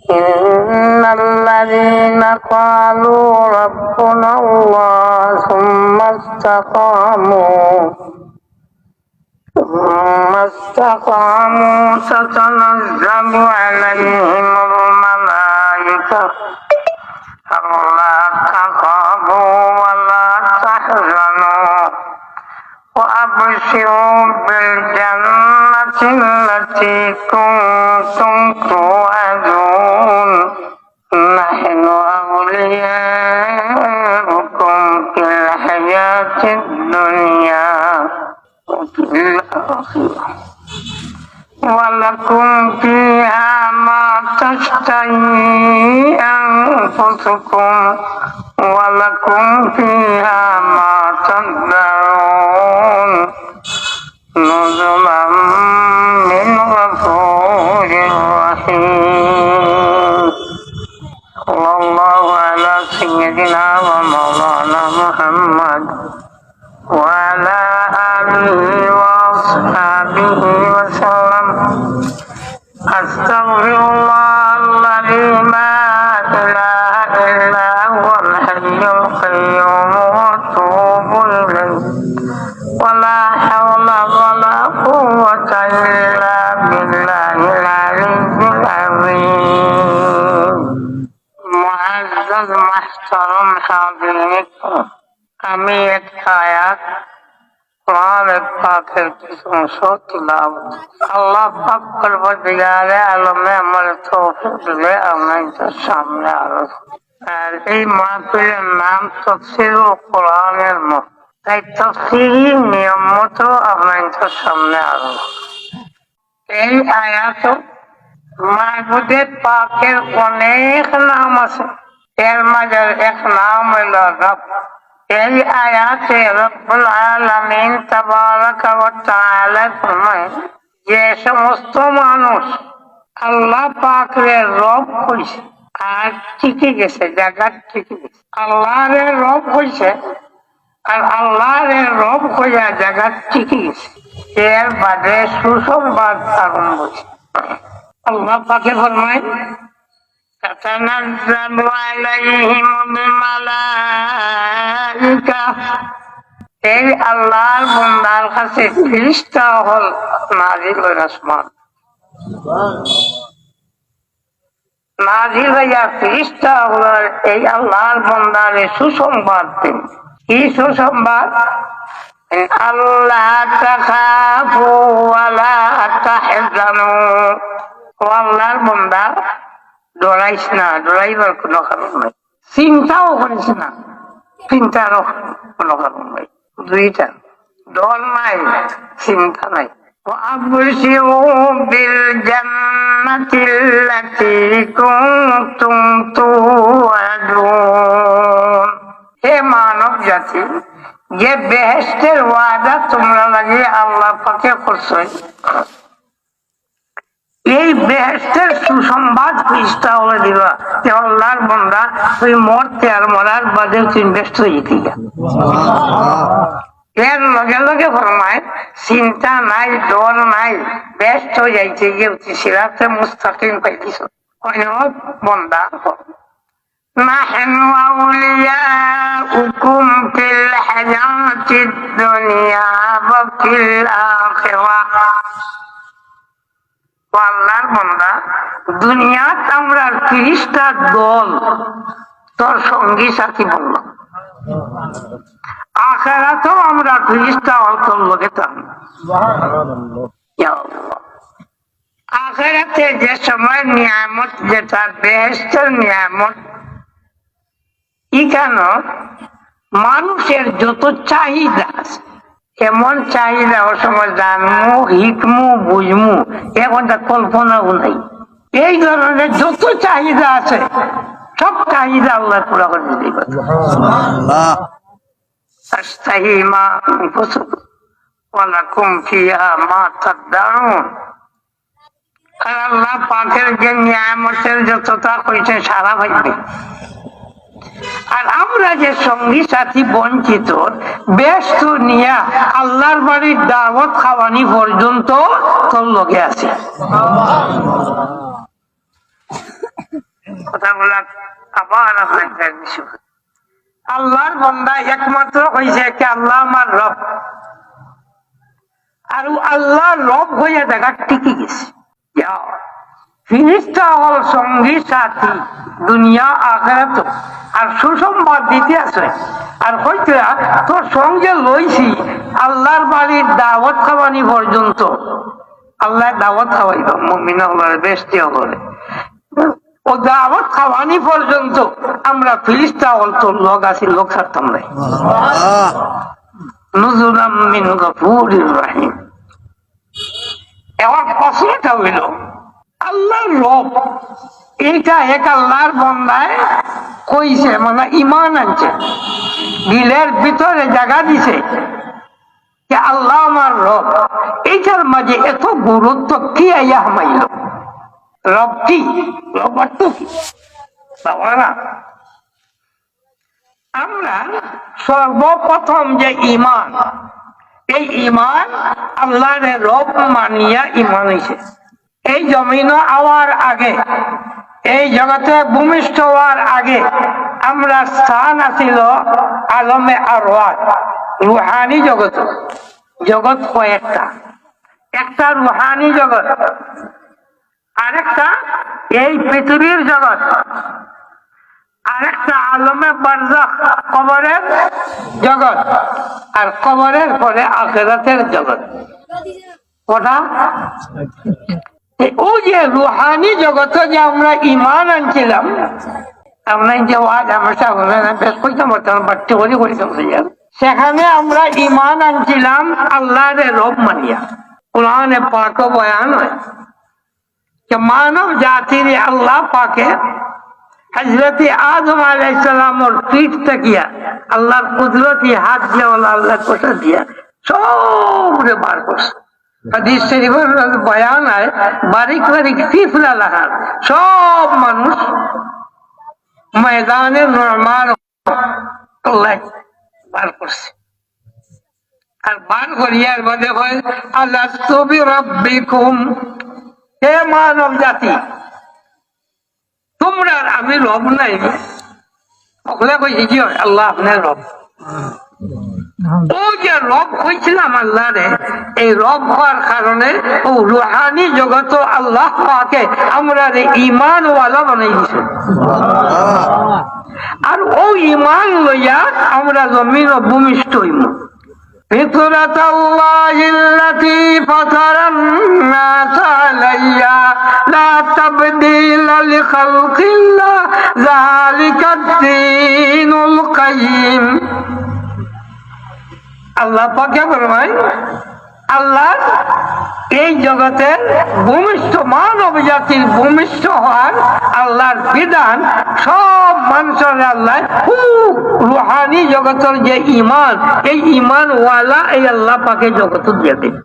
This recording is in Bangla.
إن الذين قالوا ربنا الله ثم استقاموا تتنزل عليهم الملائكة ألا تخافوا ولا تحزنوا وأبشروا بالجنة التي كنتم توعدون نحن أولياؤكم في الحياة الدنيا وفي الآخرة ولكم فيها ما تشتهي أنفسكم ولكم فيها ما تدعون نزلا من غفور رحيم. صلى الله على سيدنا ومولانا محمد وعلى آله وأصحابه وسلم. أستغفر الله الذي لا إله إلا هو الحي القيوم وأتوب إليه ولا حول ولا قوة إلا بالله العلي العظيم. معزز محترم حاضرين আমি একটা আয়াত কোরআনের পাকের কিছু অংশ তিলাওয়াত আল্লাহ পাক পরবর্তীকালে আলমে আমার তৌফিক দিলে আপনাদের সামনে আলোচনা। আর এই মাহফিলের নাম তাফসীরুল কোরআনের মত, তাই তাফসীরি নিয়ম মতো আপনাদের সামনে আলোচনা। এই আয়াত মাহবুবে পাকের অনেক নাম আছে, এর মাঝে এক নাম হইল রব। এই আয়াতে রব্বুল আলামিন তাবারাকা ওয়া তাআলা ফরমায় যে সমস্ত মানুষ আল্লাহ পাকের রব হইছে আর টিকে গেছে, জায়গা টিকে গেছে, আল্লাহর রব হইছে আর আল্লাহর রব হইয়া জায়গা টিকে গেছে, এর বাদে সুসংবাদ আরম্ভ হয়েছে। আল্লাহ পাকে ফরমায় تتنزل عليهم الملائكة এই আল্লাহর বান্দার কাছে ফেরেশতা হল নাজিল হয়ে আসমান, নাজিল হইয়া ফেরেশতা হল এই আল্লাহর বান্দারে সুসংবাদ দেন। কি সুসংবাদ? আল্লাহ তাখাফু ওয়ালা তাহজানু, ও আল্লাহর বান্দা ডরাইস না, ডরাইবার কোনো কারণ নাই, চিন্তাও করিস না, চিন্তারও কোনো কারণ নাই। দুইটা, ডর নাই, চিন্তা নাই। وأبشروا بالجنة التي كنتم توعدون। হে মানব জাতি, যে বেহেশতের ওয়াদা তোমরা লাগে আল্লাহ পাকে করছো, এই বেহেশতের সুসংবাদ ফেরেশতা হলে দিবা যে আল্লাহর বান্দা তুই মরতে আর মরার বাদে তুই ব্যস্ত হয়ে যেতে। এর লগে লগে ফরমায় চিন্তা নাই, ডর নাই, ব্যস্ত হয়ে যাইতে গিয়ে সিরাতে মুস্তাকিম পাইতিস। বান্দা নাহনু আউলিয়াউকুম ফিল হায়াতিদ দুনিয়া ওয়া ফিল আখিরাহ। আল্লাহর বান্দা, দুনিয়াত আমরা ফেরেশতার দল, তোর সঙ্গী সাথী বললাম, আখিরাতেও আমরা ফেরেশতা তোর লগে থাকবো। আখিরাতে যে সময় নিয়ামত, যেটা বেহেশতের নিয়ামত, এখানে মানুষের যত চাহিদা আছে, এমন চাহিদা ও সময় জানমু, হিকমু, বুঝমু, এখন তা কল্পনাও নাই। এই ধরনের যত চাহিদা আছে সব চাহিদা আল্লাহ পুরা করে দিতে পারে। আল্লাহ পাকের যে নিয়ামতের যতটা কইছে সারা ভাইবে। আর আমরা যে সঙ্গী সাথী বঞ্চিত, ব্যস্ত নিয়া আল্লাহর বাড়ির দাওয়াত খাওয়ানি পর্যন্ত তোর লগে আছে। কথাগুলা আবার আপনার আল্লাহর বান্দা একমাত্র হয়েছে কি আল্লাহ আমার রব, আর আল্লাহ রব হয়ে দেখা টিকে গেছে। ফিরিস্তা হল সঙ্গী সাথী দুনিয়া আখিরাত, আর সুসংবাদ দিতে আছে। আর হয়তো তোর সঙ্গে লইছি আল্লাহর বাড়ির দাওয়াত খাওয়ানি পর্যন্ত, আল্লাহ দাওয়াত খাওয়াইব মুমিন হলে বেশটি হলে, ও দাওয়াত খাওয়ানি পর্যন্ত আমরা ফিরিস্তা হল তোর লোক আছি, লোক ছাড়তাম নাই। নুজুলাম মিন গফুরির রহিম। এখন প্রশ্নটা হইল আল্লাহর রব এইটা এক আল্লাহর বান্দায় কইছে, মানে ইমান আনছে, দিলের ভিতরে জায়গা দিছে যে আল্লাহ আমার রব। এইটার মাঝে এত গুরুত্ব কি আইয়া হামাইল? রব কি? রব অর্থ কি বাবারা? আমরা সর্বপ্রথম যে ইমান, এই ইমান আল্লাহর রব মানিয়া ইমান হইছে। এই জমিন হওয়ার আগে, এই জগতে ভূমিষ্ঠ হওয়ার আগে আমরা স্থান আছিল আলমে আরওয়াহ, রুহানি জগৎ। জগৎ কয়েকটা, একটা রুহানি জগৎ, আরেকটা এই পৃথিবীর জগৎ, আরেকটা আলমে বারজাখ কবরের জগৎ, আর কবরের পরে আখিরাতের জগৎ। ওটা ও যে রুহানি জগতে যে আমরা ইমান আনছিলাম, আমরা যে ওয়াজ হামেশা বেশ কইতাম বাড়তে করিতাম, সেখানে আমরা ইমান আনছিলাম আল্লাহর রব মানিয়া। কোরআনে পাক বয়ান হয় যে মানব জাতির আল্লাহ পাকে হযরত আদম আলাইহিস সালামের পিঠ তাকিয়া আল্লাহর কুদরতি হাত দিয়া আল্লাহর কথা দিয়া সবরে বার করছে। হাদিস শরীফের বয়ান হয় বারিক বারিক ফিফলা লাগার সব মানুষ ময়দানে নরমাল আল্লাহ বার করছে। আর বার করিয়ার মধ্যে হয় আলাস্তু বিরাব্বিকুম, হে মানব জাতি তোমরা আমি রব নাই? ওগুলা কইছে কি আল্লাহ আপনার রব। ও যে রব হয়েছিলাম আল্লাহ রে, এই রব হওয়ার কারণে ও রুহানি জগত আল্লাহ পাকে আমরা রে ইমান ওয়ালা বানাই দিছে। আর ও ইমান লইয়া আমরা জমিন ভূমিষ্ঠ হইব। فطرة الله التي فطر الناس عليها لا تبديل لخلق الله ذلك الدين القيم। আল্লাহ পাকে ফরমায় আল্লাহ এই জগতের ভূমিষ্ঠ মানব জাতির ভূমিষ্ঠ হওয়ার আল্লাহর বিধান সব মানুষের আল্লাহ রুহানি জগতের যে ইমান, এই ইমান ওয়ালা এই আল্লাহ পাকে জগৎ দিয়ে দেয়।